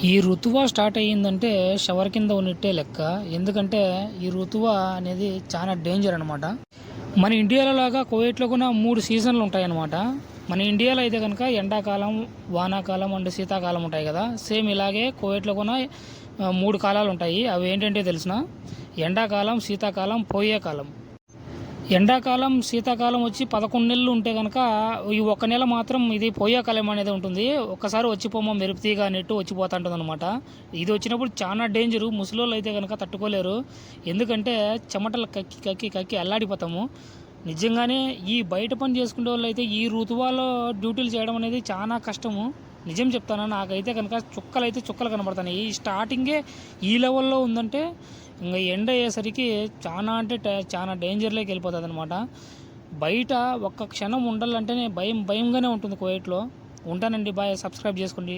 ఈ ఋతువ start అయ్యిందంటే shower కింద ఉన్నట్టే లెక్క. ఎందుకంటే ఈ ఋతువ అనేది చాలా డేంజర్ అనమాట. మన ఇండియాలో లాగా కువైట్లో కూడా 3 సీజన్లు ఉంటాయన్నమాట. మన ఇండియాలో అయితే కనుక ఎండాకాలం, వానాకాలం అండ్ శీతాకాలం ఉంటాయి కదా. సేమ్ ఇలాగే కువైట్లో కూడా 3 కాలాలు ఉంటాయి. అవి ఏంటంటే తెలిసిన ఎండాకాలం, శీతాకాలం, పోయే కాలం. ఎండాకాలం, శీతాకాలం వచ్చి 11 నెలలు ఉంటే గనక, ఈ ఒక్క నెల మాత్రం ఇది పోయేకాలం అనేది ఉంటుంది. ఒక్కసారి వచ్చిపోమో మెరుపుతీగ అన్నట్టు వచ్చిపోతుంటుందనమాట. ఇది వచ్చినప్పుడు చాలా డేంజరు. ముసలోళ్ళు అయితే గనక తట్టుకోలేరు. ఎందుకంటే చెమటలు కక్కి కక్కి కక్కి అల్లాడిపోతాము. నిజంగానే ఈ బయట పని చేసుకునే వాళ్ళైతే ఈ ఋతువాలో డ్యూటీలు చేయడం అనేది చాలా కష్టము. నిజం చెప్తాను, నాకైతే కనుక చుక్కలైతే చుక్కలు కనబడుతున్నాయి. ఈ స్టార్టింగే ఈ లెవెల్లో ఉందంటే ఇంకా ఎండ అయ్యేసరికి చాలా అంటే చాలా డేంజర్లోకి వెళ్ళిపోతుంది అనమాట. బయట ఒక్క క్షణం ఉండాలంటేనే భయంగానే ఉంటుంది కువైట్లో. ఉంటానండి, బాయ్. సబ్స్క్రైబ్ చేసుకోండి.